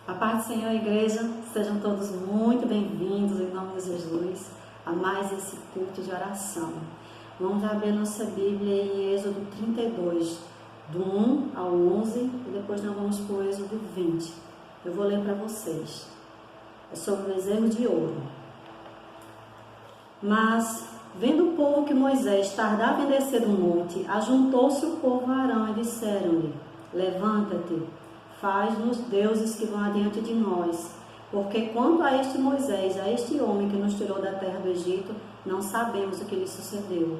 A paz do Senhor, igreja, sejam todos muito bem-vindos em nome de Jesus a mais esse culto de oração. Vamos abrir nossa Bíblia em Êxodo 32, do 1 ao 11, e depois nós vamos para o Êxodo 20. Eu vou ler para vocês. É sobre o bezerro de ouro. Mas, vendo o povo que Moisés tardava em descer do monte, ajuntou-se o povo a Arão e disseram-lhe: Levanta-te, faz-nos deuses que vão adiante de nós, porque quanto a este Moisés, a este homem que nos tirou da terra do Egito, não sabemos o que lhe sucedeu.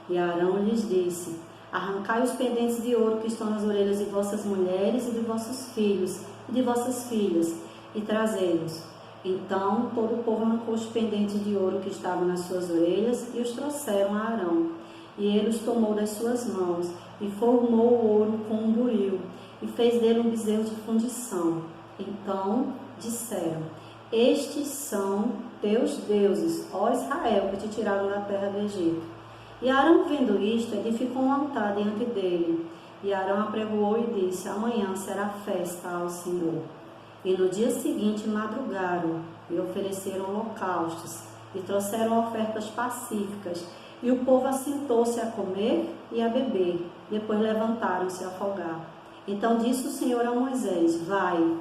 E Arão lhes disse: Arrancai os pendentes de ouro que estão nas orelhas de vossas mulheres e de vossos filhos e de vossas filhas, e trazei-los. Então todo o povo arrancou os pendentes de ouro que estavam nas suas orelhas e os trouxeram a Arão. E ele os tomou das suas mãos e formou o ouro com um buril e fez dele um bezerro de fundição. Então disseram: Estes são teus deuses, ó Israel, que te tiraram da terra do Egito. E Arão, vendo isto, edificou um altar diante dele. E Arão apregoou e disse: Amanhã será festa ao Senhor. E no dia seguinte madrugaram e ofereceram holocaustos e trouxeram ofertas pacíficas. E o povo assentou-se a comer e a beber. Depois levantaram-se a folgar. Então disse o Senhor a Moisés: Vai,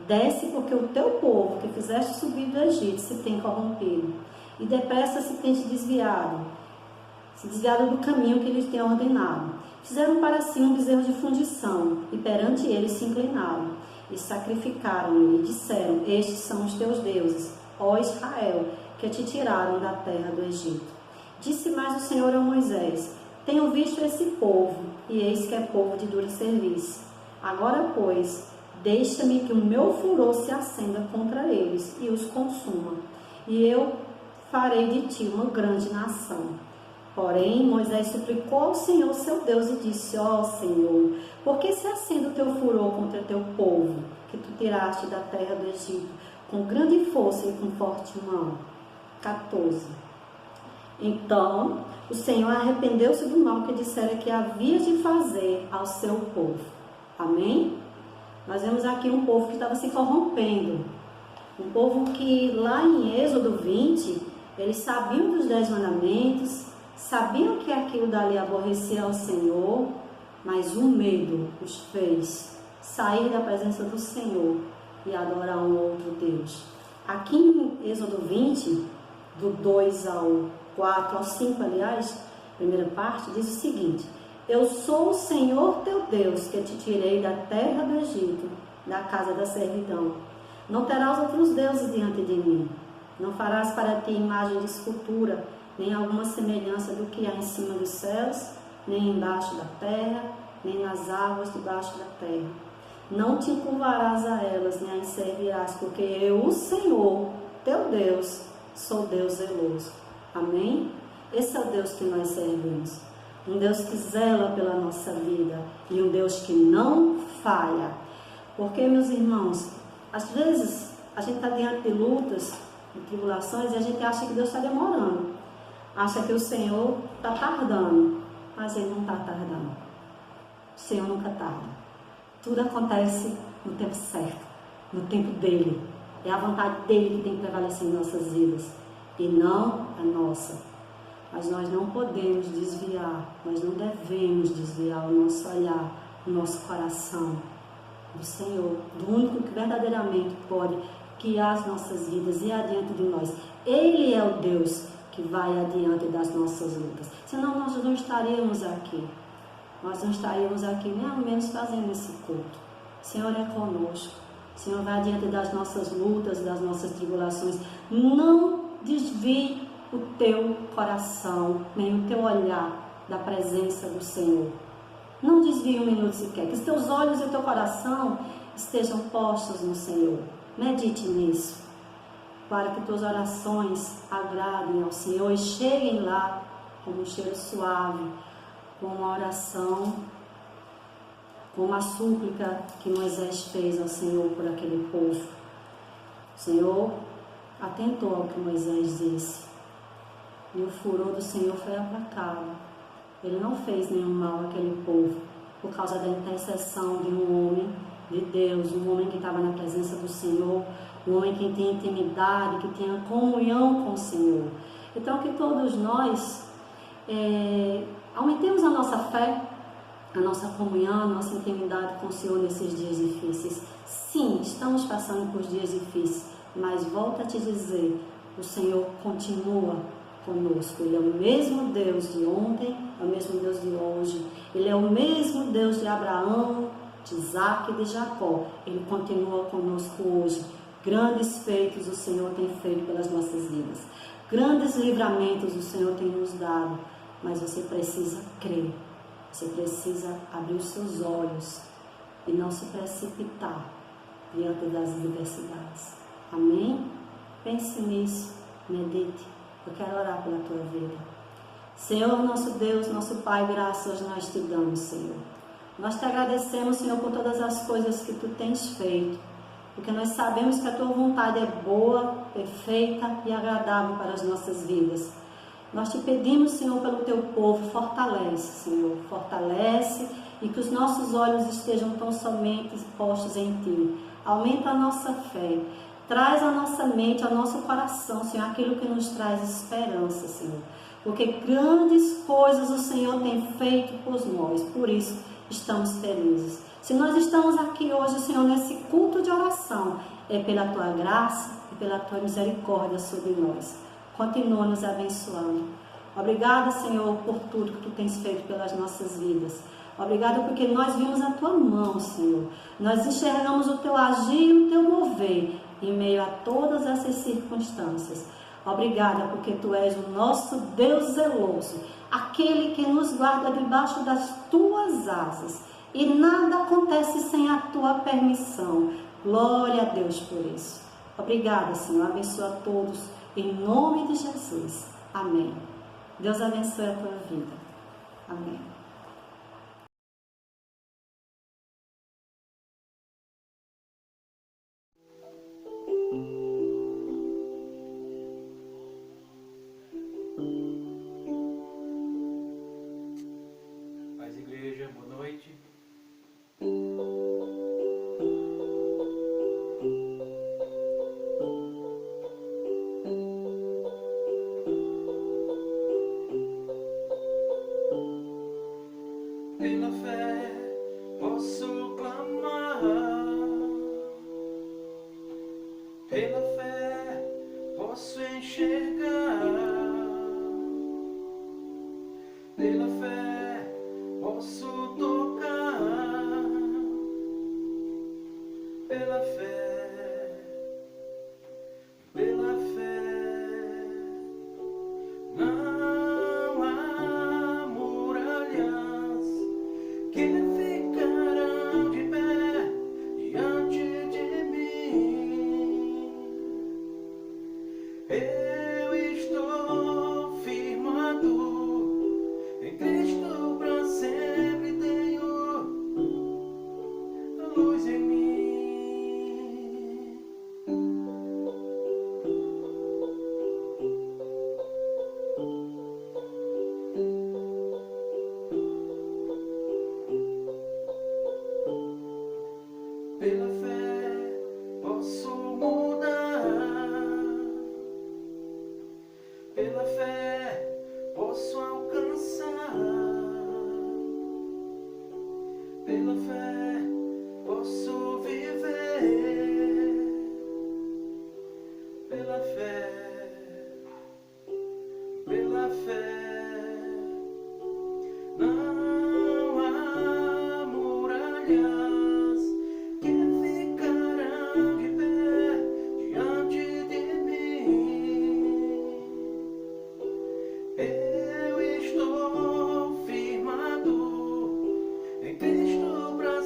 desce, porque o teu povo que fizeste subir do Egito se tem corrompido. E depressa se tem desviado do caminho que lhes tem ordenado. Fizeram para si um bezerro de fundição e perante ele se inclinaram. E sacrificaram-lhe e disseram: Estes são os teus deuses, ó Israel, que te tiraram da terra do Egito. Disse mais o Senhor a Moisés: Tenho visto esse povo, e eis que é povo de dura serviço. Agora, pois, deixa-me que o meu furor se acenda contra eles e os consuma, e eu farei de ti uma grande nação. Porém, Moisés suplicou ao Senhor seu Deus e disse: Ó Senhor, por que se acende o teu furor contra teu povo, que tu tiraste da terra do Egito, com grande força e com forte mão? 14. Então, o Senhor arrependeu-se do mal que dissera que havia de fazer ao seu povo. Amém? Nós vemos aqui um povo que estava se corrompendo. Um povo que lá em Êxodo 20, eles sabiam dos 10 mandamentos, sabiam que aquilo dali aborrecia ao Senhor, mas o medo os fez sair da presença do Senhor e adorar um outro Deus. Aqui em Êxodo 20, do 2 ao 4, ao 5, aliás, primeira parte, diz o seguinte: Eu sou o Senhor teu Deus, que te tirei da terra do Egito, da casa da servidão. Não terás outros deuses diante de mim. Não farás para ti imagem de escultura, nem alguma semelhança do que há em cima dos céus, nem embaixo da terra, nem nas águas debaixo da terra. Não te encurvarás a elas, nem as servirás, porque eu, o Senhor, teu Deus, sou Deus zeloso. Amém? Esse é o Deus que nós servimos. Um Deus que zela pela nossa vida e um Deus que não falha. Porque, meus irmãos, às vezes a gente está diante de lutas, de tribulações, e a gente acha que Deus está demorando. Acha que o Senhor está tardando, mas Ele não está tardando. O Senhor nunca tarda. Tudo acontece no tempo certo, no tempo dEle. É a vontade dEle que tem que prevalecer em nossas vidas, e não a nossa. Mas nós não podemos desviar, nós não devemos desviar o nosso olhar, o nosso coração do Senhor, do único que verdadeiramente pode guiar as nossas vidas e adiante de nós. Ele é o Deus que vai adiante das nossas lutas. Senão nós não estaríamos aqui. Nós não estaríamos aqui nem ao menos fazendo esse culto. O Senhor é conosco. O Senhor vai adiante das nossas lutas, das nossas tribulações. Não desvie o teu coração, nem o teu olhar da presença do Senhor. Não desvie um minuto sequer. Que os teus olhos e o teu coração estejam postos no Senhor. Medite nisso, para que tuas orações agradem ao Senhor e cheguem lá como um cheiro suave, com uma oração, com uma súplica que Moisés fez ao Senhor por aquele povo. O Senhor atentou ao que Moisés disse, e o furor do Senhor foi aplacado. Ele não fez nenhum mal àquele povo, por causa da intercessão de um homem de Deus, um homem que estava na presença do Senhor, um homem que tem intimidade, que tem comunhão com o Senhor. Então, que todos nós aumentemos a nossa fé, a nossa comunhão, a nossa intimidade com o Senhor nesses dias difíceis. Sim, estamos passando por dias difíceis, mas volto a te dizer, o Senhor continua conosco. Ele é o mesmo Deus de ontem, é o mesmo Deus de hoje. Ele é o mesmo Deus de Abraão, de Isaac e de Jacó. Ele continua conosco hoje. Grandes feitos o Senhor tem feito pelas nossas vidas. Grandes livramentos o Senhor tem nos dado. Mas você precisa crer. Você precisa abrir os seus olhos e não se precipitar diante das adversidades. Amém? Pense nisso, medite. Eu quero orar pela tua vida. Senhor, nosso Deus, nosso Pai, graças nós te damos, Senhor. Nós te agradecemos, Senhor, por todas as coisas que tu tens feito, porque nós sabemos que a tua vontade é boa, perfeita e agradável para as nossas vidas. Nós te pedimos, Senhor, pelo teu povo, fortalece, Senhor, fortalece e que os nossos olhos estejam tão somente postos em ti. Aumenta a nossa fé, traz à nossa mente, ao nosso coração, Senhor, aquilo que nos traz esperança, Senhor. Porque grandes coisas o Senhor tem feito por nós, por isso estamos felizes. Se nós estamos aqui hoje, Senhor, nesse culto de oração, é pela tua graça e pela tua misericórdia sobre nós. Continua nos abençoando. Obrigada, Senhor, por tudo que tu tens feito pelas nossas vidas. Obrigada porque nós vimos a tua mão, Senhor. Nós enxergamos o teu agir e o teu mover em meio a todas essas circunstâncias. Obrigada porque tu és o nosso Deus zeloso, aquele que nos guarda debaixo das tuas asas. E nada acontece sem a tua permissão. Glória a Deus por isso. Obrigada, Senhor. Abençoa a todos. Em nome de Jesus. Amém. Deus abençoe a tua vida. Amém. Paz, igreja, boa noite. Pela fé posso clamar, pela fé posso enxergar, pela fé posso tocar, pela fé, pela fé. Não há muralhas que ficarão de pé diante de mim. Eu estou firmado em Cristo, para sempre tenho a luz em mim. Pela fé posso mudar, pela fé posso alcançar, pela fé posso viver, pela fé, pela fé. Não há muralhas que ficarão de pé diante de mim. Eu estou firmado em Cristo, para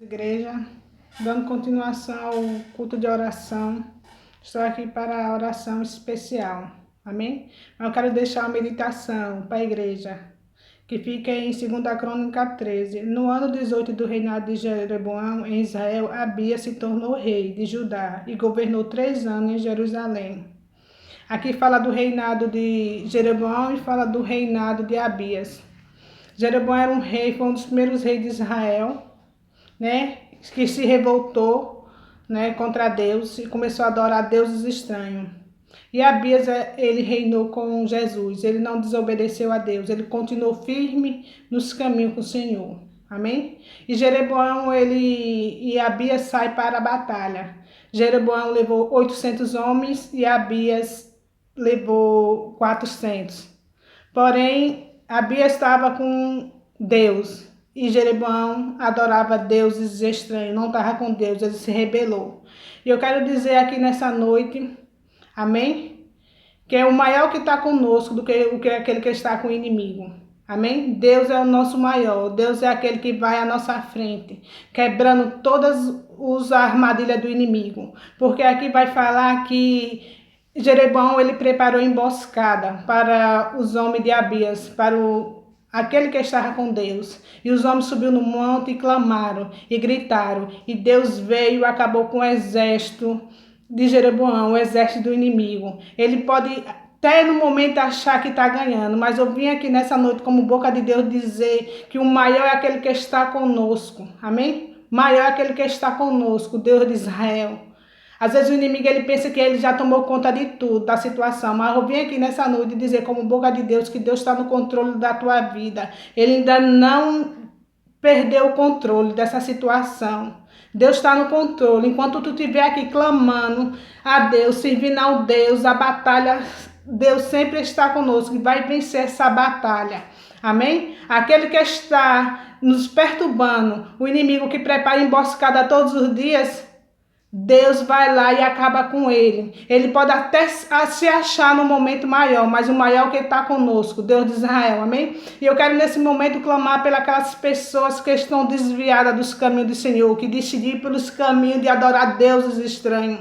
Igreja, dando continuação ao culto de oração, estou aqui para a oração especial, amém? Eu quero deixar uma meditação para a igreja, que fica em 2 Crônica 13. No ano 18 do reinado de Jeroboão em Israel, Abias se tornou rei de Judá e governou 3 anos em Jerusalém. Aqui fala do reinado de Jeroboão e fala do reinado de Abias. Jeroboão era um rei, foi um dos primeiros reis de Israel, né, que se revoltou, né, contra Deus e começou a adorar deuses estranhos. E Abias, ele reinou com Jesus, ele não desobedeceu a Deus, ele continuou firme nos caminhos com o Senhor, amém? E Jeroboão, e Abias sai para a batalha. Jeroboão levou 800 homens e Abias levou 400. Porém, Abias estava com Deus, e Jeroboão adorava deuses estranhos, não estava com Deus, ele se rebelou. E eu quero dizer aqui nessa noite, amém? Que é o maior que está conosco do que aquele que está com o inimigo. Amém? Deus é o nosso maior, Deus é aquele que vai à nossa frente, quebrando todas as armadilhas do inimigo. Porque aqui vai falar que Jeroboão, ele preparou emboscada para os homens de Abias, para aquele que estava com Deus. E os homens subiram no monte e clamaram e gritaram. E Deus veio e acabou com o exército de Jeroboão, o exército do inimigo. Ele pode até no momento achar que está ganhando, mas eu vim aqui nessa noite como boca de Deus dizer que o maior é aquele que está conosco. Amém? Maior é aquele que está conosco, Deus de Israel. Às vezes o inimigo ele pensa que ele já tomou conta de tudo, da situação, mas eu vim aqui nessa noite dizer como boca de Deus que Deus está no controle da tua vida. Ele ainda não perdeu o controle dessa situação. Deus está no controle. Enquanto tu estiver aqui clamando a Deus, servindo ao Deus, a batalha, Deus sempre está conosco e vai vencer essa batalha. Amém? Aquele que está nos perturbando, o inimigo que prepara emboscada todos os dias, Deus vai lá e acaba com ele. Ele pode até se achar no momento maior, mas o maior que está conosco, Deus de Israel, amém? E eu quero nesse momento clamar pelas pessoas que estão desviadas dos caminhos do Senhor, que decidiram pelos caminhos de adorar deuses estranhos.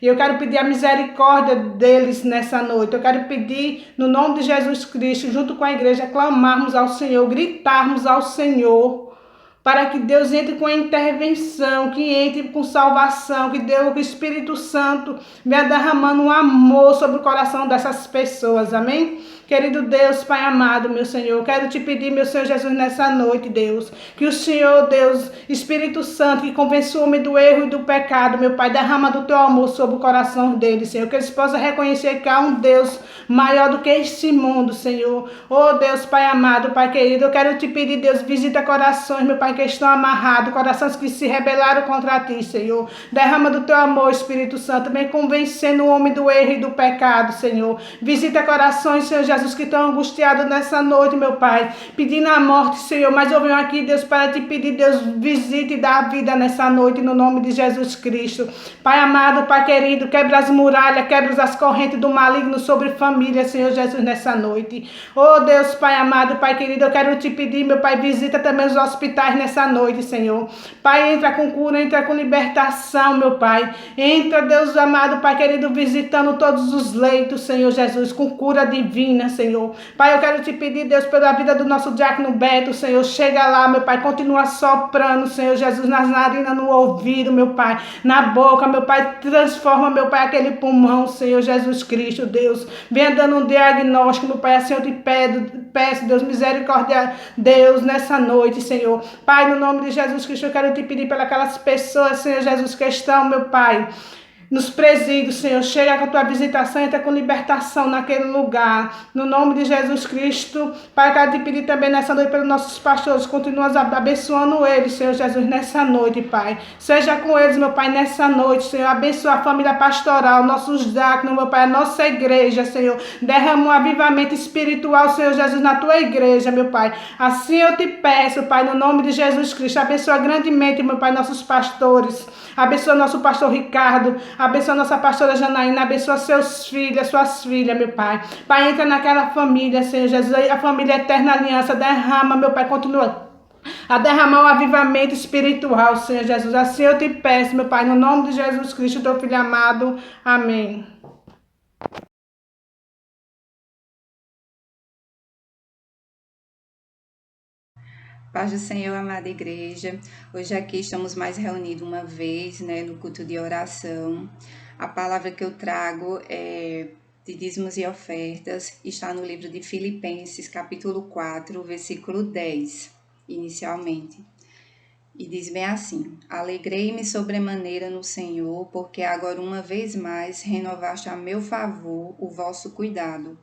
E eu quero pedir a misericórdia deles nessa noite. Eu quero pedir, no nome de Jesus Cristo, junto com a igreja, clamarmos ao Senhor, gritarmos ao Senhor, para que Deus entre com a intervenção, que entre com salvação, que Deus, o Espírito Santo, venha derramando um amor sobre o coração dessas pessoas, amém? Querido Deus, Pai amado, meu Senhor, eu quero te pedir, meu Senhor Jesus, nessa noite, Deus, que o Senhor, Deus, Espírito Santo, que convence o homem do erro e do pecado, meu Pai, derrama do teu amor sobre o coração deles, Senhor, que eles possam reconhecer que há um Deus maior do que este mundo, Senhor. Oh, Deus, Pai amado, Pai querido, eu quero te pedir, Deus, visita corações, meu Pai, que estão amarrados, corações que se rebelaram contra ti, Senhor. Derrama do teu amor, Espírito Santo, vem convencendo o homem do erro e do pecado, Senhor. Visita corações, Senhor Jesus, que estão angustiados nessa noite, meu Pai, pedindo a morte, Senhor, mas eu venho aqui, Deus, para te pedir, Deus, visite e dá a vida nessa noite, no nome de Jesus Cristo. Pai amado, Pai querido, quebra as muralhas, quebra as correntes do maligno sobre família, Senhor Jesus, nessa noite. Oh, Deus, Pai amado, Pai querido, eu quero te pedir, meu Pai, visita também os hospitais nessa noite, Senhor. Pai, entra com cura, entra com libertação, meu Pai. Entra, Deus amado, Pai querido, visitando todos os leitos, Senhor Jesus, com cura divina, Senhor. Pai, eu quero te pedir, Deus, pela vida do nosso diácono Beto, Senhor. Chega lá, meu Pai, continua soprando, Senhor Jesus, nas narinas, no ouvido, meu Pai, na boca, meu Pai, transforma, meu Pai, aquele pulmão, Senhor Jesus Cristo, Deus. Venha dando um diagnóstico, meu Pai, assim eu te peço, Deus, misericórdia, Deus, nessa noite, Senhor. Pai, no nome de Jesus Cristo, eu quero te pedir pelas pessoas, Senhor Jesus, que estão, meu Pai, nos presídios, Senhor, chega com a tua visitação, entra com libertação naquele lugar, no nome de Jesus Cristo. Pai, eu quero te pedir também nessa noite pelos nossos pastores, continua abençoando eles, Senhor Jesus, nessa noite, Pai. Seja com eles, meu Pai, nessa noite, Senhor, abençoa a família pastoral, nossos diáconos, meu Pai, a nossa igreja, Senhor, derrama um avivamento espiritual, Senhor Jesus, na tua igreja, meu Pai. Assim eu te peço, Pai, no nome de Jesus Cristo, abençoa grandemente, meu Pai, nossos pastores, abençoa nosso pastor Ricardo, abençoa nossa pastora Janaína, abençoa seus filhos, suas filhas, meu Pai. Pai, entra naquela família, Senhor Jesus, a família Eterna Aliança, derrama, meu Pai, continua a derramar um avivamento espiritual, Senhor Jesus. Assim eu te peço, meu Pai, no nome de Jesus Cristo, teu Filho amado. Amém. Paz do Senhor, amada igreja. Hoje aqui estamos mais reunidos uma vez, né, no culto de oração. A palavra que eu trago é de dízimos e ofertas, está no livro de Filipenses, capítulo 4, versículo 10, inicialmente. E diz bem assim: Alegrei-me sobremaneira no Senhor, porque agora uma vez mais renovaste a meu favor o vosso cuidado,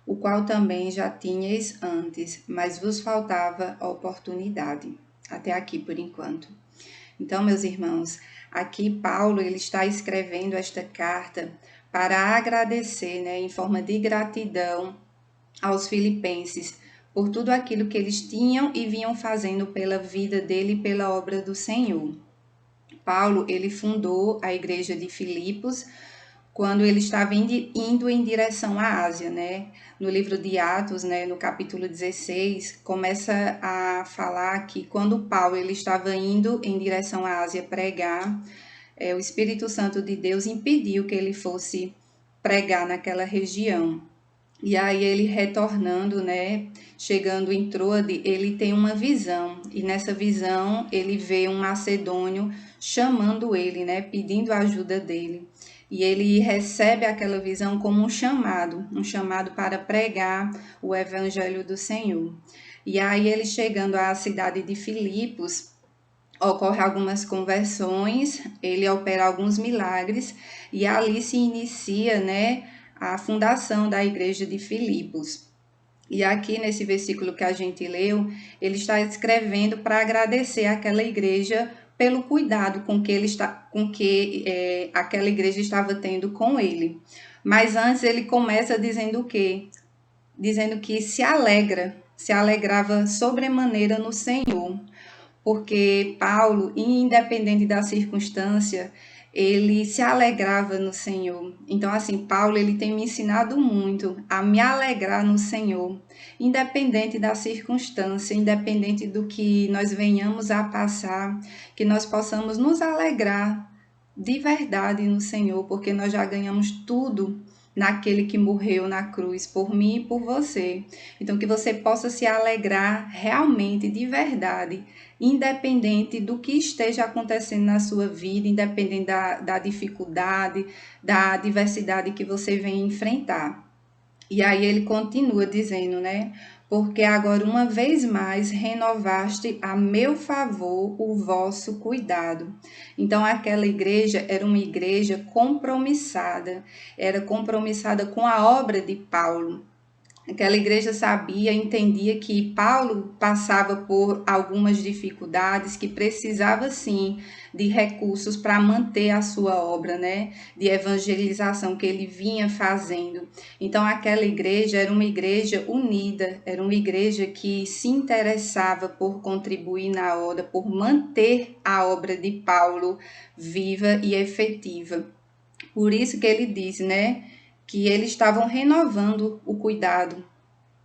o qual também já tinhais antes, mas vos faltava a oportunidade. Até aqui por enquanto. Então, meus irmãos, aqui Paulo ele está escrevendo esta carta para agradecer, né, em forma de gratidão aos filipenses por tudo aquilo que eles tinham e vinham fazendo pela vida dele e pela obra do Senhor. Paulo ele fundou a igreja de Filipos quando ele estava indo em direção à Ásia, né? No livro de Atos, né, no capítulo 16, começa a falar que quando Paulo ele estava indo em direção à Ásia pregar, o Espírito Santo de Deus impediu que ele fosse pregar naquela região. E aí ele retornando, né, chegando em Troade, ele tem uma visão. E nessa visão ele vê um macedônio chamando ele, né, pedindo a ajuda dele. E ele recebe aquela visão como um chamado para pregar o evangelho do Senhor. E aí ele chegando à cidade de Filipos, ocorre algumas conversões, ele opera alguns milagres e ali se inicia, né, a fundação da igreja de Filipos. E aqui nesse versículo que a gente leu, ele está escrevendo para agradecer àquela igreja pelo cuidado com que aquela igreja estava tendo com ele. Mas antes ele começa dizendo o quê? Dizendo que se alegrava sobremaneira no Senhor. Porque Paulo, independente da circunstância, ele se alegrava no Senhor. Então, assim, Paulo, ele tem me ensinado muito a me alegrar no Senhor, independente da circunstância, independente do que nós venhamos a passar, que nós possamos nos alegrar de verdade no Senhor, porque nós já ganhamos tudo naquele que morreu na cruz por mim e por você. Então, que você possa se alegrar realmente, de verdade, independente do que esteja acontecendo na sua vida, independente da dificuldade, da adversidade que você vem enfrentar. E aí ele continua dizendo, né? Porque agora uma vez mais renovaste a meu favor o vosso cuidado. Então aquela igreja era uma igreja compromissada, era compromissada com a obra de Paulo. Aquela igreja sabia, entendia que Paulo passava por algumas dificuldades, que precisava sim de recursos para manter a sua obra, né, de evangelização que ele vinha fazendo. Então aquela igreja era uma igreja unida, era uma igreja que se interessava por contribuir na obra, por manter a obra de Paulo viva e efetiva. Por isso que ele diz, né, que eles estavam renovando o cuidado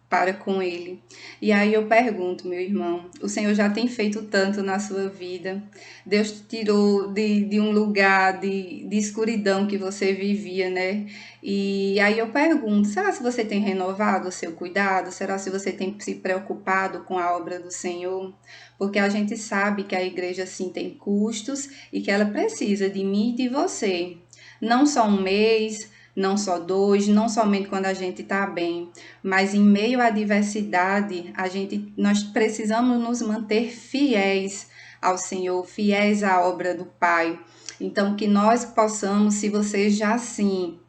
para com ele. E aí eu pergunto, meu irmão, o Senhor já tem feito tanto na sua vida? Deus te tirou de um lugar de escuridão que você vivia, né? E aí eu pergunto, será se você tem renovado o seu cuidado? Será se você tem se preocupado com a obra do Senhor? Porque a gente sabe que a igreja sim tem custos e que ela precisa de mim e de você. Não só um mês, não só dois, não somente quando a gente está bem, mas em meio à adversidade, nós precisamos nos manter fiéis ao Senhor, fiéis à obra do Pai. Então, que nós possamos, se você já sim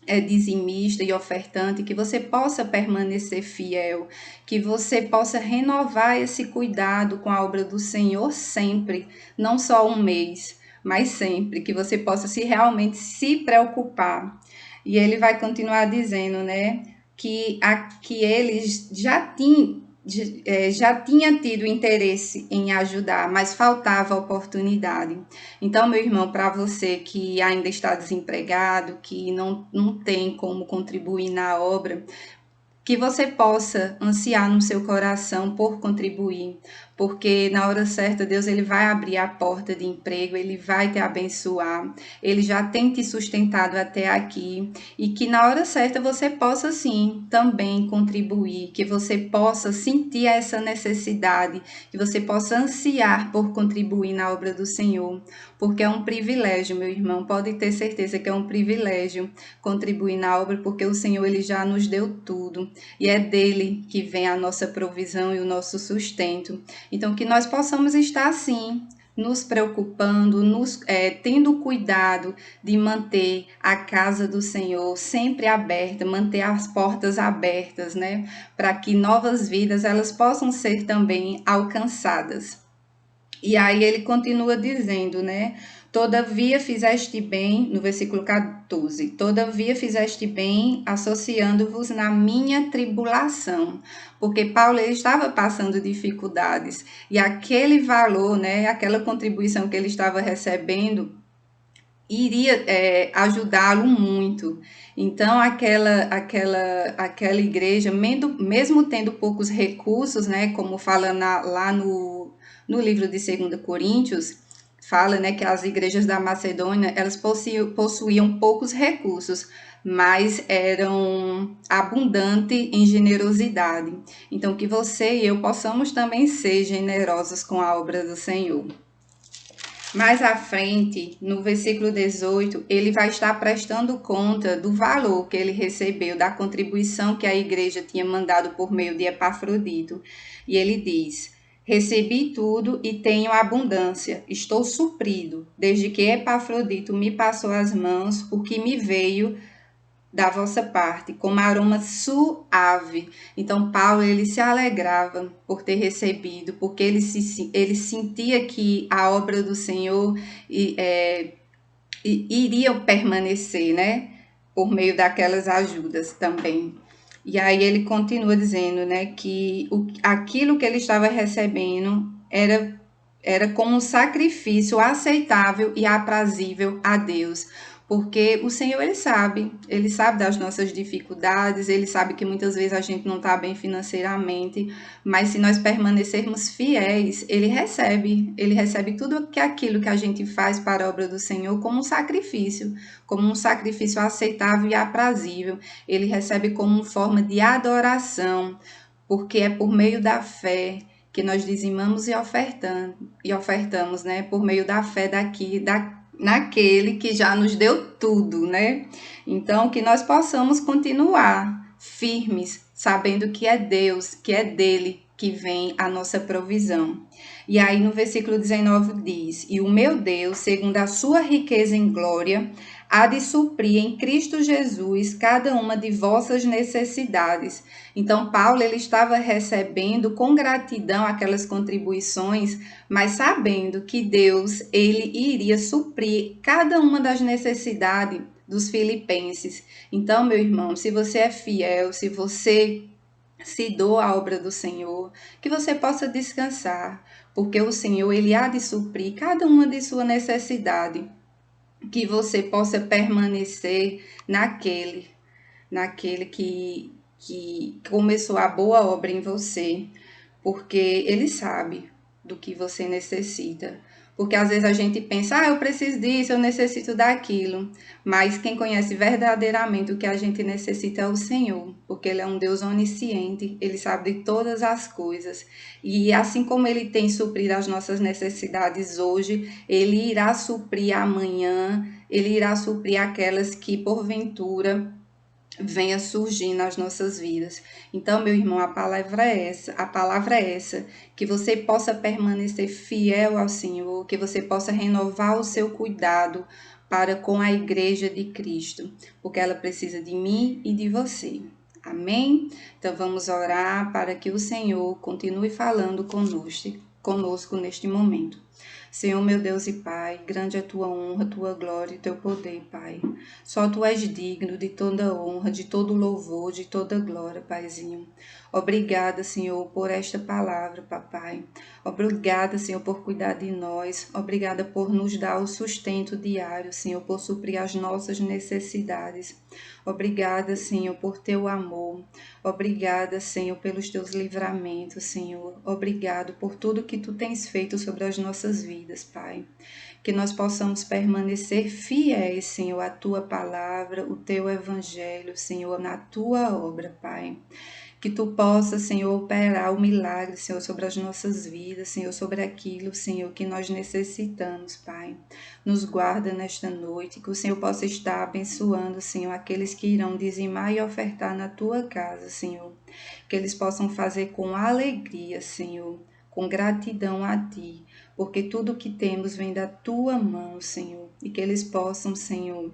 é dizimista e ofertante, que você possa permanecer fiel, que você possa renovar esse cuidado com a obra do Senhor sempre, não só um mês, mas sempre, que você possa realmente se preocupar. E ele vai continuar dizendo, né, que eles já tinha tido interesse em ajudar, mas faltava oportunidade. Então, meu irmão, para você que ainda está desempregado, que não tem como contribuir na obra, que você possa ansiar no seu coração por contribuir, porque na hora certa Deus ele vai abrir a porta de emprego, ele vai te abençoar, ele já tem te sustentado até aqui, e que na hora certa você possa sim também contribuir, que você possa sentir essa necessidade, que você possa ansiar por contribuir na obra do Senhor, porque é um privilégio, meu irmão, pode ter certeza que é um privilégio contribuir na obra, porque o Senhor ele já nos deu tudo, e é dele que vem a nossa provisão e o nosso sustento. Então, que nós possamos estar assim, nos preocupando, tendo cuidado de manter a casa do Senhor sempre aberta, manter as portas abertas, né? Para que novas vidas elas possam ser também alcançadas. E aí ele continua dizendo, né? Todavia fizeste bem, no versículo 14, todavia fizeste bem associando-vos na minha tribulação, porque Paulo ele estava passando dificuldades, e aquele valor, né, aquela contribuição que ele estava recebendo, iria ajudá-lo muito. Então, aquela igreja, mesmo tendo poucos recursos, né, como fala lá no livro de 2 Coríntios, fala, né, que as igrejas da Macedônia, elas possuíam poucos recursos, mas eram abundantes em generosidade. Então, que você e eu possamos também ser generosos com a obra do Senhor. Mais à frente, no versículo 18, ele vai estar prestando conta do valor que ele recebeu, da contribuição que a igreja tinha mandado por meio de Epafrodito. E ele diz: recebi tudo e tenho abundância, estou suprido, desde que Epafrodito me passou as mãos, o que me veio da vossa parte, como aroma suave. Então, Paulo, ele se alegrava por ter recebido, porque ele sentia que a obra do Senhor iria permanecer, né? Por meio daquelas ajudas também. E aí ele continua dizendo, né, que aquilo que ele estava recebendo era como um sacrifício aceitável e aprazível a Deus. Porque o Senhor, ele sabe das nossas dificuldades, ele sabe que muitas vezes a gente não está bem financeiramente, mas se nós permanecermos fiéis, ele recebe tudo aquilo que a gente faz para a obra do Senhor como um sacrifício aceitável e aprazível. Ele recebe como forma de adoração, porque é por meio da fé que nós dizimamos e ofertamos, né? Por meio da fé naquele que já nos deu tudo, né? Então, que nós possamos continuar firmes, sabendo que é Deus, que é dele que vem a nossa provisão. E aí no versículo 19 diz: e o meu Deus, segundo a sua riqueza em glória, há de suprir em Cristo Jesus cada uma de vossas necessidades. Então, Paulo ele estava recebendo com gratidão aquelas contribuições, mas sabendo que Deus ele iria suprir cada uma das necessidades dos filipenses. Então, meu irmão, se você é fiel, se você se doa à obra do Senhor, que você possa descansar, porque o Senhor ele há de suprir cada uma de sua necessidade, que você possa permanecer naquele que começou a boa obra em você, porque ele sabe do que você necessita. Porque às vezes a gente pensa, eu preciso disso, eu necessito daquilo. Mas quem conhece verdadeiramente o que a gente necessita é o Senhor, porque Ele é um Deus onisciente, Ele sabe de todas as coisas. E assim como Ele tem suprido as nossas necessidades hoje, Ele irá suprir amanhã, Ele irá suprir aquelas que porventura venha surgir nas nossas vidas. Então, meu irmão, a palavra é essa, que você possa permanecer fiel ao Senhor, que você possa renovar o seu cuidado para com a igreja de Cristo, porque ela precisa de mim e de você. Amém? Então, vamos orar para que o Senhor continue falando conosco neste momento. Senhor, meu Deus e Pai, grande é a tua honra, tua glória e teu poder, Pai. Só tu és digno de toda honra, de todo louvor, de toda glória, Paizinho. Obrigada, Senhor, por esta palavra, Papai. Obrigada, Senhor, por cuidar de nós. Obrigada por nos dar o sustento diário, Senhor, por suprir as nossas necessidades. Obrigada, Senhor, por teu amor. Obrigada, Senhor, pelos teus livramentos, Senhor. Obrigado por tudo que tu tens feito sobre as nossas vidas, Pai. Que nós possamos permanecer fiéis, Senhor, à tua palavra, o teu evangelho, Senhor, na tua obra, Pai. Que tu possa, Senhor, operar o milagre, Senhor, sobre as nossas vidas, Senhor, sobre aquilo, Senhor, que nós necessitamos, Pai. Nos guarda nesta noite, que o Senhor possa estar abençoando, Senhor, aqueles que irão dizimar e ofertar na tua casa, Senhor. Que eles possam fazer com alegria, Senhor, com gratidão a ti, porque tudo que temos vem da tua mão, Senhor. E que eles possam, Senhor,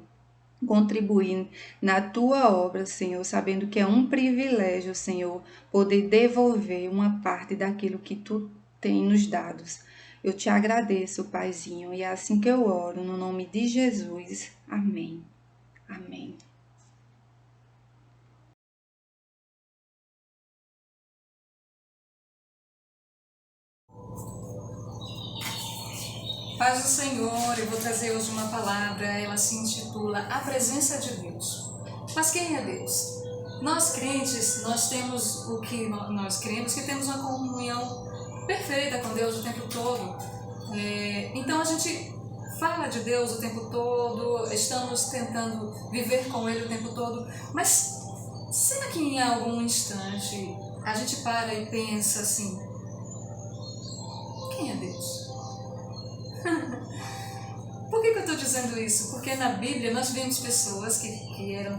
contribuir na tua obra, Senhor, sabendo que é um privilégio, Senhor, poder devolver uma parte daquilo que tu tem nos dado. Eu te agradeço, Paizinho, e é assim que eu oro, no nome de Jesus. Amém. Amém. Paz do Senhor, eu vou trazer hoje uma palavra, ela se intitula A Presença de Deus. Mas quem é Deus? Nós crentes, nós temos o que nós cremos, que temos uma comunhão perfeita com Deus o tempo todo. Então a gente fala de Deus o tempo todo, estamos tentando viver com Ele o tempo todo, mas será que em algum instante a gente para e pensa assim, quem é Deus? Por que eu estou dizendo isso? Porque na Bíblia nós vemos pessoas que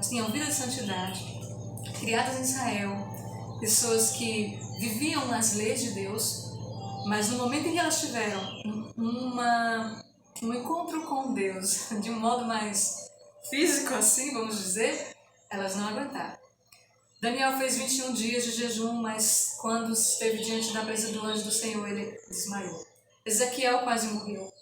tinham vida de santidade, criadas em Israel, pessoas que viviam nas leis de Deus, mas no momento em que elas tiveram um encontro com Deus, de um modo mais físico assim, vamos dizer, elas não aguentaram. Daniel fez 21 dias de jejum, mas quando esteve diante da presença do anjo do Senhor, ele desmaiou. Ezequiel quase morreu.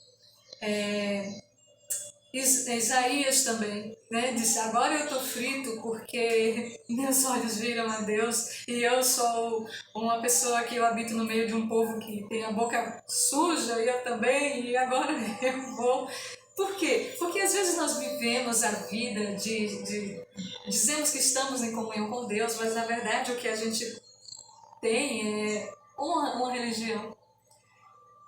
Isaías também, né, disse, agora eu estou frito porque meus olhos viram a Deus e eu sou uma pessoa que eu habito no meio de um povo que tem a boca suja e eu também, e agora eu vou. Por quê? Porque às vezes nós vivemos a vida dizemos que estamos em comunhão com Deus, mas na verdade o que a gente tem é uma religião.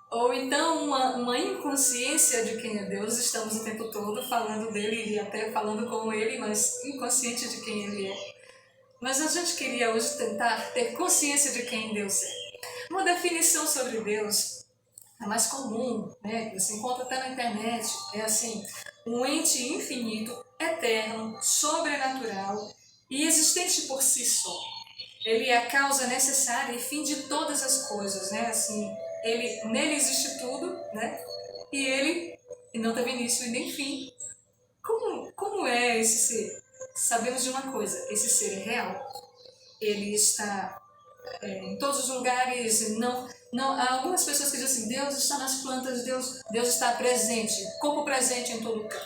Ou então uma inconsciência de quem é Deus, estamos o tempo todo falando dele e até falando com ele, mas inconsciente de quem ele é. Mas a gente queria hoje tentar ter consciência de quem Deus é. Uma definição sobre Deus, a mais comum, né, que você encontra até na internet, é assim, um ente infinito, eterno, sobrenatural e existente por si só. Ele é a causa necessária e fim de todas as coisas, né, assim... Nele existe tudo, né? E ele não teve início e nem fim. Como é esse ser? Sabemos de uma coisa, esse ser é real. Ele está em todos os lugares. Há algumas pessoas que dizem assim, Deus está nas plantas, Deus está presente, corpo presente em todo lugar.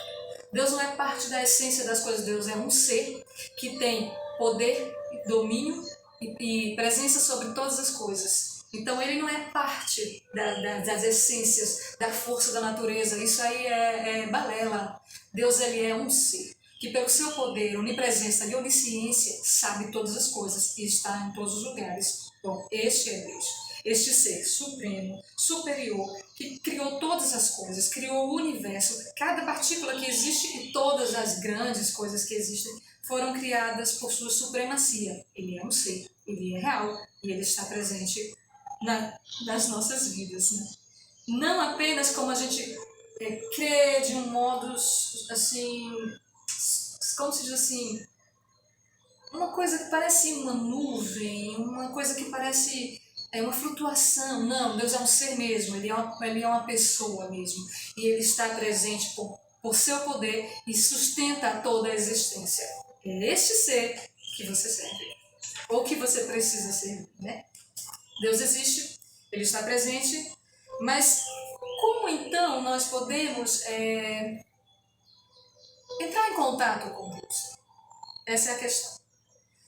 Deus não é parte da essência das coisas, Deus é um ser que tem poder, domínio e presença sobre todas as coisas. Então ele não é parte das essências, da força da natureza, isso aí é balela. Deus ele é um ser que pelo seu poder, onipresença e onisciência sabe todas as coisas e está em todos os lugares. Bom, este é Deus, este ser supremo, superior, que criou todas as coisas, criou o universo, cada partícula que existe e todas as grandes coisas que existem foram criadas por sua supremacia. Ele é um ser, ele é real e ele está presente nas nossas vidas, né? Não apenas como a gente crê de um modo assim, como se diz assim, uma coisa que parece uma nuvem, uma coisa que parece uma flutuação. Não, Deus é um ser mesmo, ele é uma pessoa mesmo e ele está presente por seu poder e sustenta toda a existência. É este ser que você serve ou que você precisa servir, né? Deus existe, ele está presente, mas como então nós podemos entrar em contato com Deus? Essa é a questão.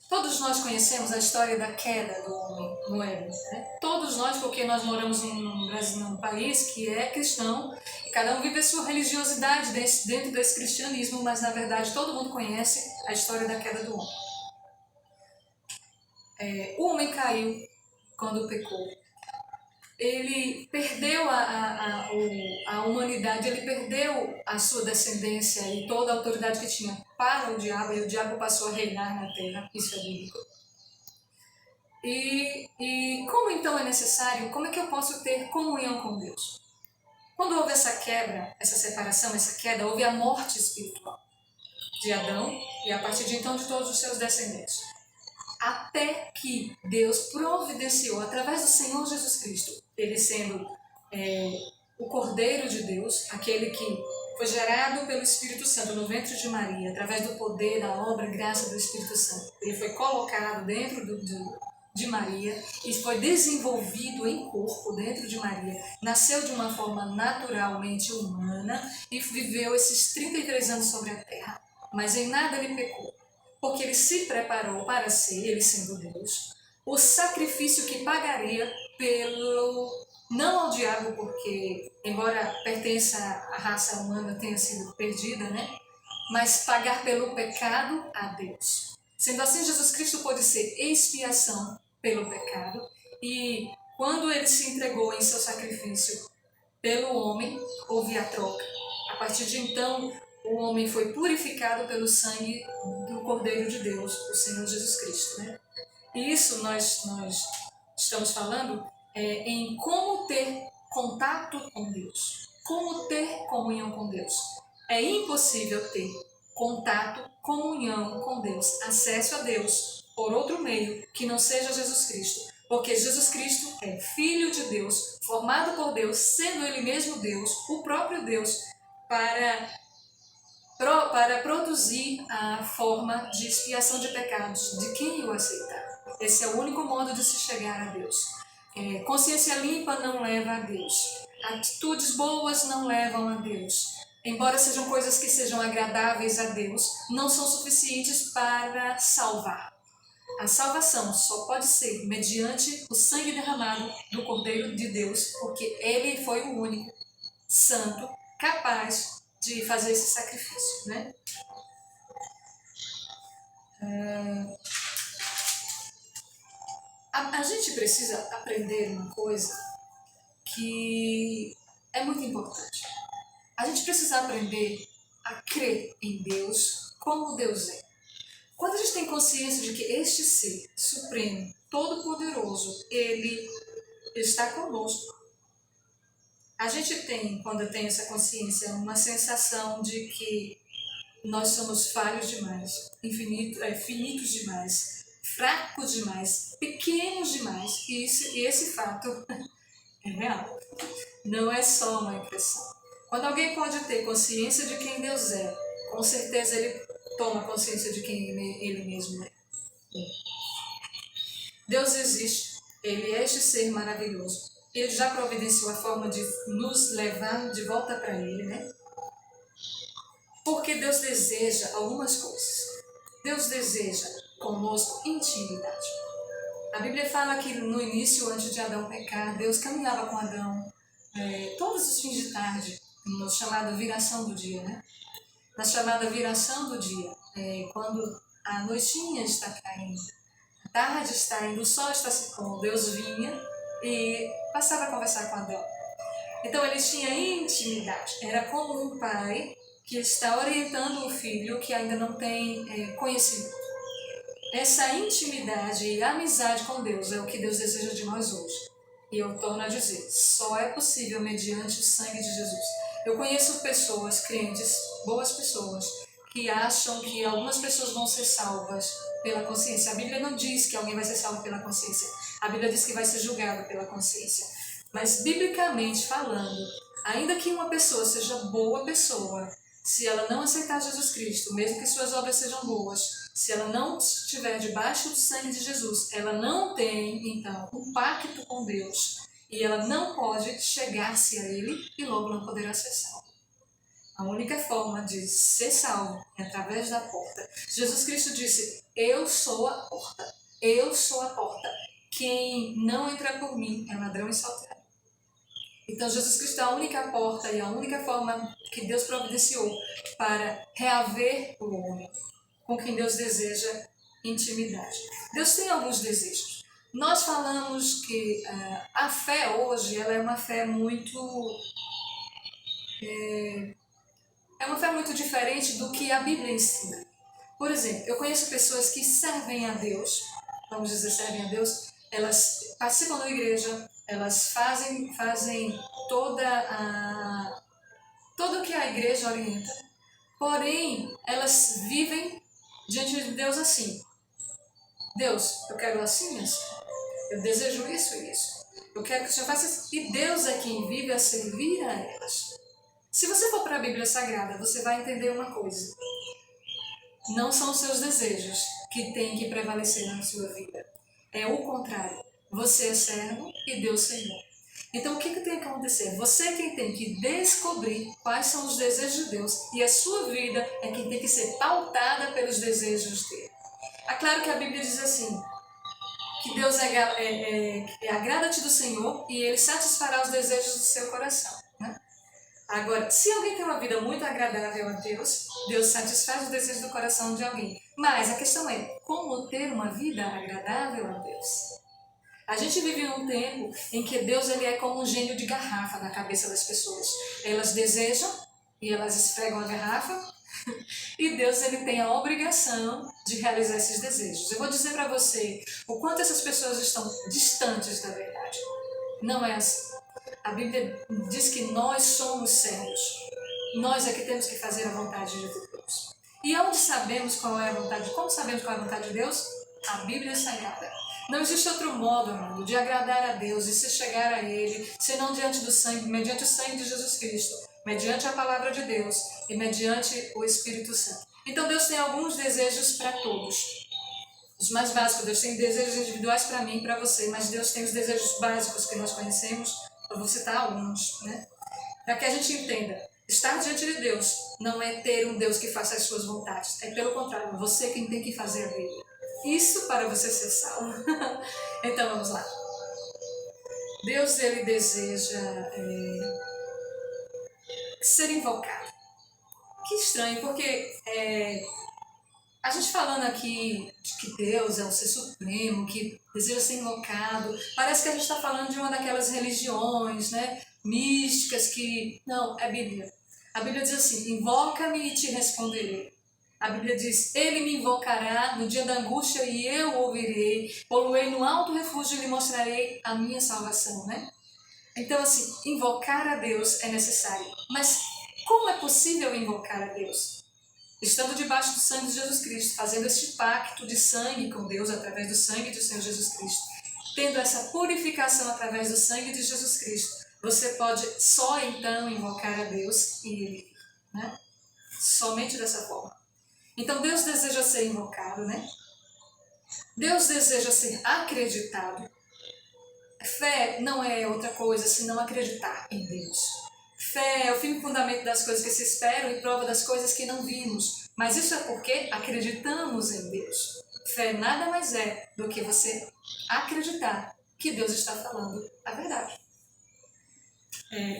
Todos nós conhecemos a história da queda do homem no Éden, né? Todos nós, porque nós moramos num país que é cristão, e cada um vive a sua religiosidade dentro desse cristianismo, mas na verdade todo mundo conhece a história da queda do homem. O homem caiu quando pecou. Ele perdeu a humanidade, ele perdeu a sua descendência e toda a autoridade que tinha para o diabo, e o diabo passou a reinar na terra, isso é bíblico. E como então é necessário, como é que eu posso ter comunhão com Deus? Quando houve essa quebra, essa separação, essa queda, houve a morte espiritual de Adão e a partir de então de todos os seus descendentes. Até que Deus providenciou, através do Senhor Jesus Cristo, ele sendo o Cordeiro de Deus, aquele que foi gerado pelo Espírito Santo no ventre de Maria, através do poder, da obra e graça do Espírito Santo. Ele foi colocado dentro de Maria e foi desenvolvido em corpo dentro de Maria. Nasceu de uma forma naturalmente humana e viveu esses 33 anos sobre a terra. Mas em nada ele pecou, porque ele se preparou para ser, ele sendo Deus, o sacrifício que pagaria não ao diabo, porque, embora pertença à raça humana, tenha sido perdida, né? Mas pagar pelo pecado a Deus. Sendo assim, Jesus Cristo pôde ser expiação pelo pecado, e quando ele se entregou em seu sacrifício pelo homem, houve a troca. A partir de então, o homem foi purificado pelo sangue do Cordeiro de Deus, o Senhor Jesus Cristo, né? E isso nós estamos falando em como ter contato com Deus, como ter comunhão com Deus. É impossível ter contato, comunhão com Deus, acesso a Deus por outro meio que não seja Jesus Cristo. Porque Jesus Cristo é Filho de Deus, formado por Deus, sendo Ele mesmo Deus, o próprio Deus, para produzir a forma de expiação de pecados de quem o aceitar. Esse é o único modo de se chegar a Deus. Consciência limpa não leva a Deus. Atitudes boas não levam a Deus. Embora sejam coisas que sejam agradáveis a Deus, não são suficientes para salvar. A salvação só pode ser mediante o sangue derramado do Cordeiro de Deus, porque Ele foi o único santo capaz de fazer esse sacrifício, né? A gente precisa aprender uma coisa que é muito importante. A gente precisa aprender a crer em Deus como Deus é. Quando a gente tem consciência de que este ser supremo, todo-poderoso, ele está conosco, a gente tem, quando tem essa consciência, uma sensação de que nós somos falhos demais, finitos demais, fracos demais, pequenos demais, e esse fato é real. Não é só uma impressão. Quando alguém pode ter consciência de quem Deus é, com certeza ele toma consciência de quem ele mesmo é. Deus existe, Ele é este ser maravilhoso. Ele já providenciou a forma de nos levar de volta para Ele, né? Porque Deus deseja algumas coisas. Deus deseja conosco intimidade. A Bíblia fala que no início, antes de Adão pecar, Deus caminhava com Adão todos os fins de tarde, no chamado viração do dia, né? Na chamada viração do dia, quando a noitinha está caindo, a tarde está indo, o sol está se pondo, Deus vinha e passava a conversar com Adão. Então ele tinha intimidade, era como um pai que está orientando um filho que ainda não tem conhecimento. Essa intimidade e amizade com Deus é o que Deus deseja de nós hoje. E eu torno a dizer, só é possível mediante o sangue de Jesus. Eu conheço pessoas, crentes, boas pessoas, que acham que algumas pessoas vão ser salvas pela consciência. A Bíblia não diz que alguém vai ser salvo pela consciência. A Bíblia diz que vai ser julgado pela consciência. Mas, biblicamente falando, ainda que uma pessoa seja boa pessoa, se ela não aceitar Jesus Cristo, mesmo que suas obras sejam boas, se ela não estiver debaixo do sangue de Jesus, ela não tem, então, um pacto com Deus. e ela não pode chegar-se a ele e logo não poderá ser salva. A única forma de ser salvo é através da porta. Jesus Cristo disse: eu sou a porta, eu sou a porta. Quem não entra por mim é ladrão e salteador. Então Jesus Cristo é a única porta e a única forma que Deus providenciou para reaver o homem com quem Deus deseja intimidade. Deus tem alguns desejos. Nós falamos que a fé hoje ela é uma fé muito diferente do que a Bíblia ensina. Por exemplo, eu conheço pessoas que servem a Deus, vamos dizer, servem a Deus, elas participam da igreja, elas fazem tudo o que a igreja orienta, porém, elas vivem diante de Deus assim. Deus, eu quero assim, assim. Eu desejo isso e isso. Eu quero que o Senhor faça isso. E Deus é quem vive a servir a elas. Se você for para a Bíblia Sagrada, você vai entender uma coisa. Não são os seus desejos que têm que prevalecer na sua vida. É o contrário. Você é servo e Deus Senhor. Então, o que tem que acontecer? Você é quem tem que descobrir quais são os desejos de Deus e a sua vida é quem tem que ser pautada pelos desejos dele. É claro que a Bíblia diz assim, que Deus agrada-te do Senhor e Ele satisfará os desejos do seu coração. Né? Agora, se alguém tem uma vida muito agradável a Deus, Deus satisfaz os desejos do coração de alguém. Mas a questão é, como ter uma vida agradável a Deus? A gente vive num tempo em que Deus ele é como um gênio de garrafa na cabeça das pessoas. Elas desejam e elas esfregam a garrafa e Deus ele tem a obrigação de realizar esses desejos. Eu vou dizer para você o quanto essas pessoas estão distantes da verdade. Não é assim. A Bíblia diz que nós somos servos. Nós é que temos que fazer a vontade de Deus. E onde sabemos qual é a vontade? Como sabemos qual é a vontade de Deus? A Bíblia Sagrada. Não existe outro modo, amado, de agradar a Deus e se chegar a Ele, senão diante do sangue, mediante o sangue de Jesus Cristo, mediante a palavra de Deus e mediante o Espírito Santo. Então Deus tem alguns desejos para todos. Os mais básicos, Deus tem desejos individuais para mim e para você, mas Deus tem os desejos básicos que nós conhecemos, eu vou citar alguns, né? Para que a gente entenda, estar diante de Deus não é ter um Deus que faça as suas vontades, é pelo contrário, você quem tem que fazer a dele. Isso para você ser salvo. Então vamos lá. Deus ele deseja ser invocado. Que estranho, porque a gente falando aqui de que Deus é um ser supremo, que deseja ser invocado, parece que a gente está falando de uma daquelas religiões, né, místicas que... Não, é Bíblia. A Bíblia diz assim, invoca-me e te responderei. A Bíblia diz, ele me invocará no dia da angústia e eu o ouvirei, pô-lo-ei no alto refúgio e lhe mostrarei a minha salvação, né? Então, assim, invocar a Deus é necessário. Mas como é possível invocar a Deus? Estando debaixo do sangue de Jesus Cristo, fazendo este pacto de sangue com Deus através do sangue do Senhor Jesus Cristo, tendo essa purificação através do sangue de Jesus Cristo, você pode só então invocar a Deus e Ele, né? Somente dessa forma. Então Deus deseja ser invocado, né? Deus deseja ser acreditado. Fé não é outra coisa senão acreditar em Deus. Fé é o firme fundamento das coisas que se esperam e prova das coisas que não vimos. Mas isso é porque acreditamos em Deus. Fé nada mais é do que você acreditar que Deus está falando a verdade.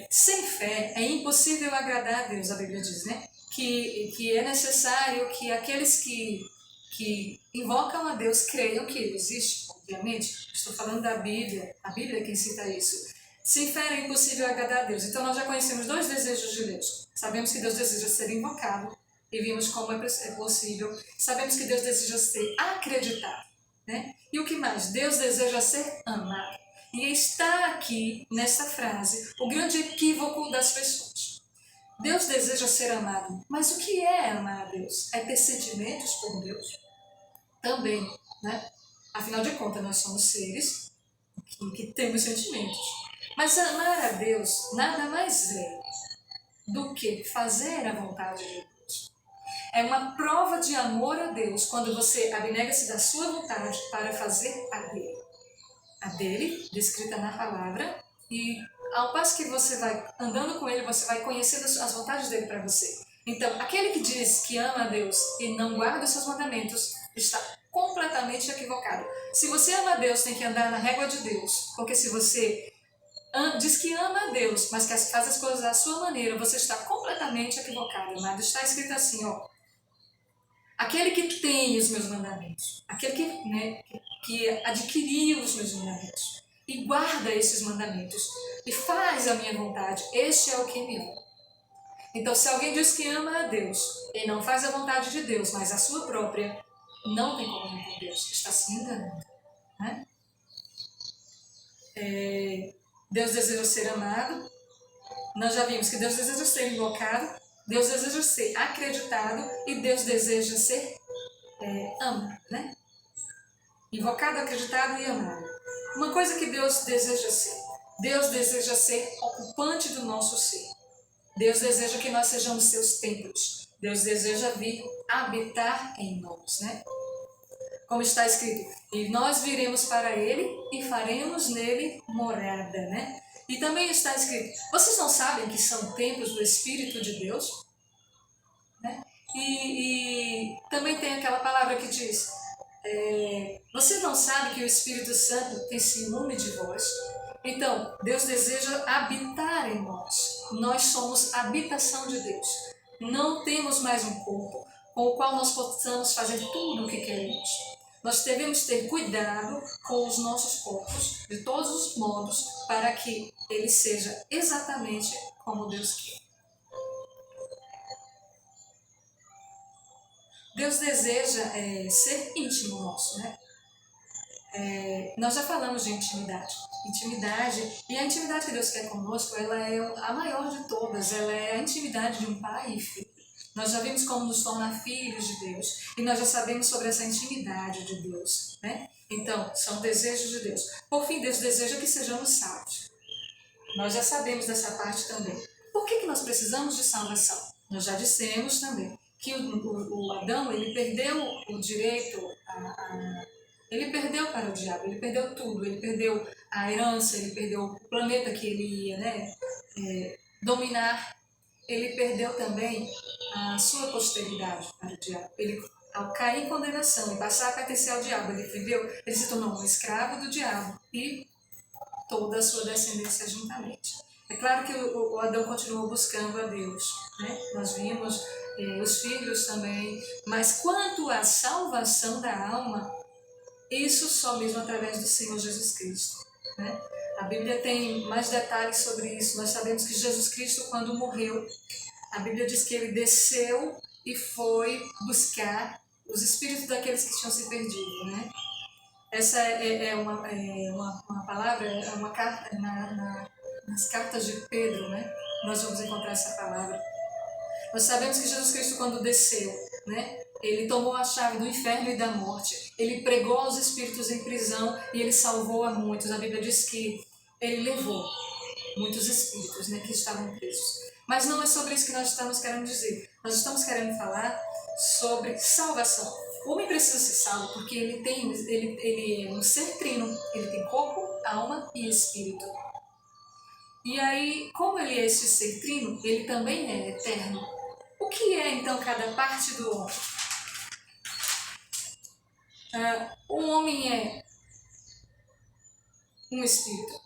Sem fé é impossível agradar a Deus, a Bíblia diz, né? Que é necessário que aqueles que invocam a Deus creiam que Ele existe, obviamente. Estou falando da Bíblia, a Bíblia é quem cita isso. Sem fé é impossível agradar a Deus. Então nós já conhecemos dois desejos de Deus. Sabemos que Deus deseja ser invocado e vimos como é possível. Sabemos que Deus deseja ser acreditado, né? E o que mais? Deus deseja ser amado. E está aqui, nessa frase, o grande equívoco das pessoas. Deus deseja ser amado, mas o que é amar a Deus? É ter sentimentos por Deus? Também, né? Afinal de contas, nós somos seres que temos sentimentos. Mas amar a Deus nada mais é do que fazer a vontade de Deus. É uma prova de amor a Deus quando você abnega-se da sua vontade para fazer a dele. A dele, descrita na palavra, E ao passo que você vai andando com ele, você vai conhecendo as vontades dele para você. Então, aquele que diz que ama a Deus e não guarda os seus mandamentos está completamente equivocado. Se você ama a Deus, tem que andar na régua de Deus. Porque se você diz que ama a Deus, mas que faz as coisas da sua maneira, você está completamente equivocado, amado. Está escrito assim, ó. Aquele que tem os meus mandamentos, aquele que adquiriu os meus mandamentos e guarda esses mandamentos e faz a minha vontade, este é o que me ama. Então, se alguém diz que ama a Deus e não faz a vontade de Deus, mas a sua própria, não tem comunhão com Deus, está se enganando. Né? Deus deseja ser amado, nós já vimos que Deus deseja ser invocado, Deus deseja ser acreditado e Deus deseja ser amado, né? Invocado, acreditado e amado. Uma coisa que Deus deseja ser ocupante do nosso ser. Deus deseja que nós sejamos seus templos. Deus deseja vir habitar em nós, né? Como está escrito, e nós viremos para ele e faremos nele morada, né? E também está escrito, vocês não sabem que são templos do Espírito de Deus? Né? E também tem aquela palavra que diz, vocês não sabem que o Espírito Santo tem ciúme de vós? Então, Deus deseja habitar em nós. Nós somos habitação de Deus. Não temos mais um corpo com o qual nós possamos fazer tudo o que queremos. Nós devemos ter cuidado com os nossos corpos, de todos os modos, para que ele seja exatamente como Deus quer. Deus deseja ser íntimo nosso, né? Nós já falamos de intimidade. E a intimidade que Deus quer conosco, ela é a maior de todas, ela é a intimidade de um pai e filho. Nós já vimos como nos tornar filhos de Deus e nós já sabemos sobre essa intimidade de Deus, né? Então, são desejos de Deus. Por fim, Deus deseja que sejamos salvos. Nós já sabemos dessa parte também. Por que nós precisamos de salvação? Nós já dissemos também que o Adão, ele perdeu o direito ele perdeu para o diabo, ele perdeu tudo, ele perdeu a herança, ele perdeu o planeta que ele ia, né, dominar, ele perdeu também a sua posteridade para o diabo. Ele, ao cair em condenação e passar a pertencer ao diabo, ele se tornou um escravo do diabo e toda a sua descendência juntamente. É claro que o Adão continuou buscando a Deus, né? Nós vimos os filhos também, mas quanto à salvação da alma, isso só mesmo através do Senhor Jesus Cristo, né? A Bíblia tem mais detalhes sobre isso. Nós sabemos que Jesus Cristo, quando morreu, a Bíblia diz que ele desceu e foi buscar os espíritos daqueles que tinham se perdido, né? Essa é uma palavra, é uma carta nas cartas de Pedro, né? Nós vamos encontrar essa palavra. Nós sabemos que Jesus Cristo, quando desceu, né? Ele tomou a chave do inferno e da morte. Ele pregou aos espíritos em prisão e ele salvou a muitos. A Bíblia diz que ele levou muitos espíritos, né, que estavam presos. Mas não é sobre isso que nós estamos querendo dizer. Nós estamos querendo falar sobre salvação. O homem precisa ser salvo porque ele é um ser trino. Ele tem corpo, alma e espírito. E aí, como ele é esse ser trino, ele também é eterno. O que é, então, cada parte do homem? O homem é um espírito,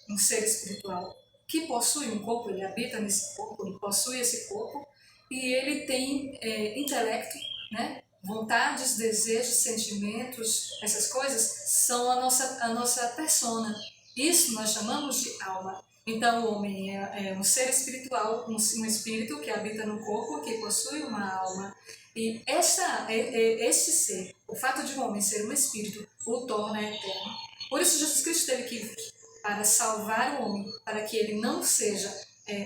um ser espiritual, que possui um corpo, ele habita nesse corpo, ele possui esse corpo, e ele tem intelecto, né? Vontades, desejos, sentimentos, essas coisas são a nossa persona. Isso nós chamamos de alma. Então, o homem é um ser espiritual, um espírito que habita no corpo, que possui uma alma. E este ser, o fato de um homem ser um espírito, o torna eterno. Por isso, Jesus Cristo teve que vir para salvar o homem, para que ele não seja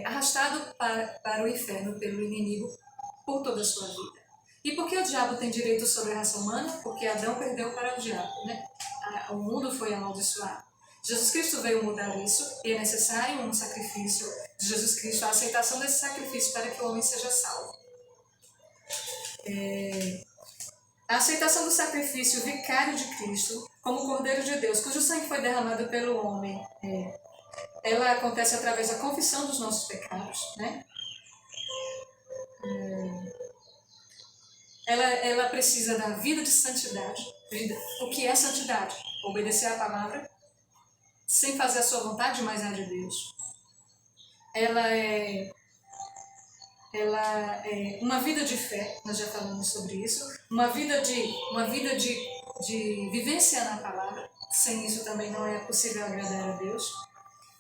arrastado para o inferno pelo inimigo por toda a sua vida. E por que o diabo tem direito sobre a raça humana? Porque Adão perdeu para o diabo, né? O mundo foi amaldiçoado. Jesus Cristo veio mudar isso e é necessário um sacrifício de Jesus Cristo, a aceitação desse sacrifício para que o homem seja salvo. A aceitação do sacrifício vicário de Cristo como Cordeiro de Deus, cujo sangue foi derramado pelo homem, ela acontece através da confissão dos nossos pecados, né? Ela precisa da vida de santidade. O que é santidade? Obedecer à palavra sem fazer a sua vontade, mas a de Deus. Ela é uma vida de fé, nós já falamos sobre isso, uma vida de vivência na palavra. Sem isso também não é possível agradar a Deus.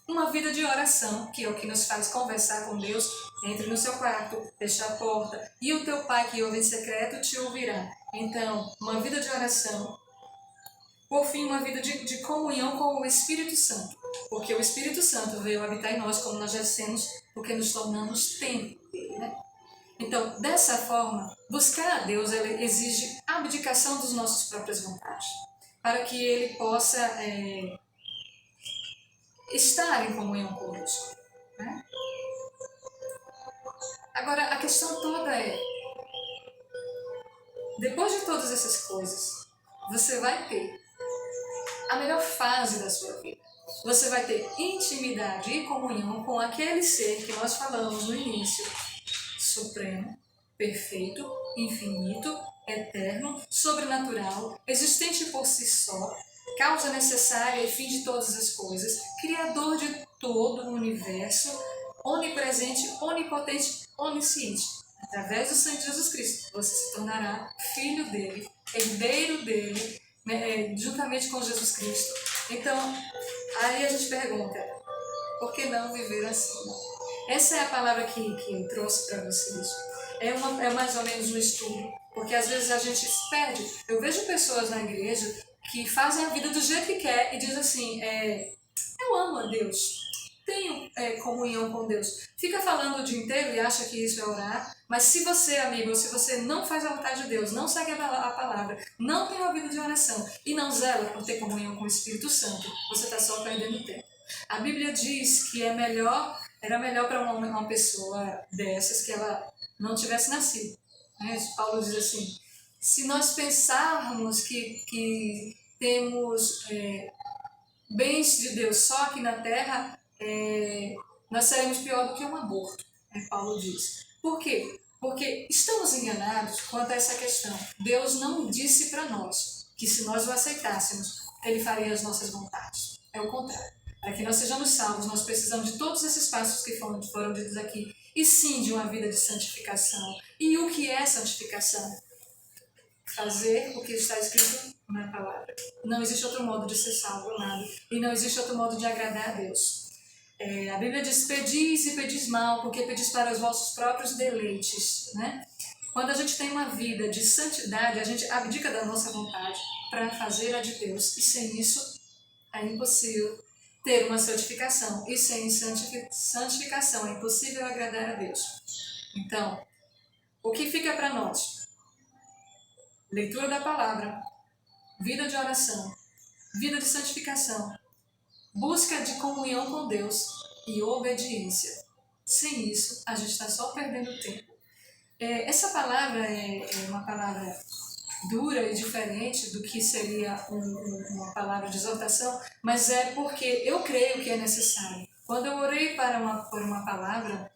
Uma vida de oração, que é o que nos faz conversar com Deus. Entre no seu quarto, fecha a porta, e o teu Pai que ouve em secreto te ouvirá. Então, uma vida de oração. Por fim, uma vida de comunhão com o Espírito Santo. Porque o Espírito Santo veio habitar em nós, como nós já dissemos, porque nos tornamos templo dele, né? Então, dessa forma, buscar a Deus ele exige abdicação das nossas próprias vontades, para que Ele possa estar em comunhão conosco, né? Agora, a questão toda é, depois de todas essas coisas, você vai ter a melhor fase da sua vida. Você vai ter intimidade e comunhão com aquele ser que nós falamos no início, supremo, perfeito, infinito, eterno, sobrenatural, existente por si só, causa necessária e fim de todas as coisas, criador de todo o universo, onipresente, onipotente, onisciente. Através do sangue de Jesus Cristo, você se tornará filho dele, herdeiro dele, juntamente com Jesus Cristo. Então, aí a gente pergunta, por que não viver assim? Essa é a palavra que eu trouxe para vocês. É mais ou menos um estudo, porque às vezes a gente se perde. Eu vejo pessoas na igreja que fazem a vida do jeito que quer e diz assim, eu amo a Deus, tenho comunhão com Deus. Fica falando o dia inteiro e acha que isso é orar, mas se você, amigo, se você não faz a vontade de Deus, não segue a palavra, não tem uma vida de oração e não zela por ter comunhão com o Espírito Santo, você está só perdendo tempo. A Bíblia diz que era melhor para uma pessoa dessas que ela não tivesse nascido. Paulo diz assim, se nós pensarmos que temos bens de Deus só aqui na terra, nós seremos pior do que um aborto, Paulo diz. Por quê? Porque estamos enganados quanto a essa questão. Deus não disse para nós que se nós o aceitássemos, Ele faria as nossas vontades. É o contrário. Para que nós sejamos salvos, nós precisamos de todos esses passos que foram ditos aqui. E sim, de uma vida de santificação. E o que é santificação? Fazer o que está escrito na palavra. Não existe outro modo de ser salvo, nada. E não existe outro modo de agradar a Deus. A Bíblia diz, pedis e pedis mal, porque pedis para os vossos próprios deleites, né? Quando a gente tem uma vida de santidade, a gente abdica da nossa vontade para fazer a de Deus. E sem isso, é impossível ter uma santificação. E sem santificação, é impossível agradar a Deus. Então, o que fica para nós? Leitura da palavra, vida de oração, vida de santificação, busca de comunhão com Deus e obediência. Sem isso, a gente está só perdendo tempo. Essa palavra é uma palavra dura e diferente do que seria uma palavra de exortação, mas é porque eu creio que é necessário. Quando eu orei por uma palavra,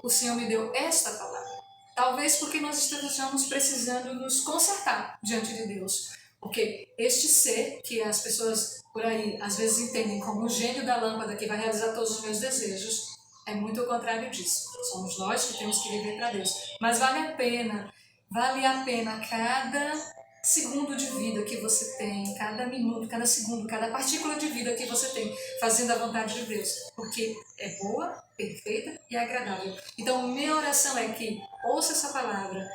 o Senhor me deu esta palavra. Talvez porque nós estejamos precisando nos consertar diante de Deus. Porque este ser, que as pessoas por aí às vezes entendem como o gênio da lâmpada que vai realizar todos os meus desejos, é muito o contrário disso. Somos nós que temos que viver para Deus. Mas vale a pena cada segundo de vida que você tem, cada minuto, cada segundo, cada partícula de vida que você tem, fazendo a vontade de Deus. Porque é boa, perfeita e agradável. Então, minha oração é que ouça essa palavra,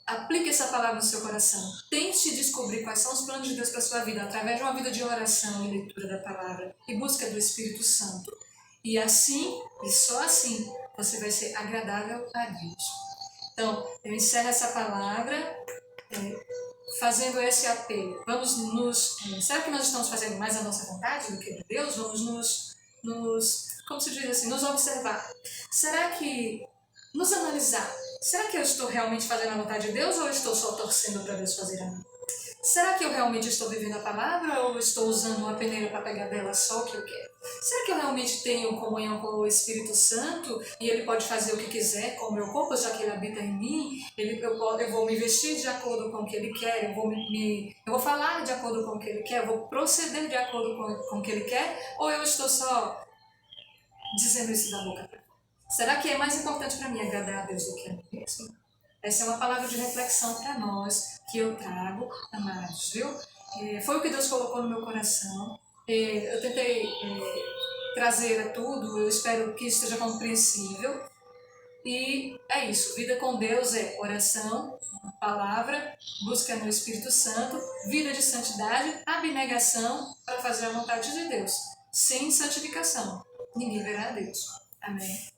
aplique essa palavra no seu coração. Tente descobrir quais são os planos de Deus para a sua vida através de uma vida de oração e leitura da palavra e busca do Espírito Santo. E assim, e só assim, você vai ser agradável a Deus. Então, eu encerro essa palavra fazendo esse apelo. Será que nós estamos fazendo mais a nossa vontade do que de Deus? Vamos como se diz assim, nos observar. Será que nos analisar? Será que eu estou realmente fazendo a vontade de Deus ou eu estou só torcendo para Deus fazer a mim? Será que eu realmente estou vivendo a palavra ou estou usando uma peneira para pegar dela só o que eu quero? Será que eu realmente tenho comunhão com o Espírito Santo e ele pode fazer o que quiser com o meu corpo, já que ele habita em mim? Eu vou me vestir de acordo com o que ele quer, eu vou falar de acordo com o que ele quer, eu vou proceder de acordo com o que ele quer, ou eu estou só dizendo isso da boca para fora? Será que é mais importante para mim agradar a Deus do que a mim mesmo? Essa é uma palavra de reflexão para nós, que eu trago, amados, viu? Foi o que Deus colocou no meu coração. Eu tentei trazer a tudo, eu espero que esteja compreensível. E é isso, vida com Deus é oração, palavra, busca no Espírito Santo, vida de santidade, abnegação para fazer a vontade de Deus. Sem santificação, ninguém verá a Deus. Amém.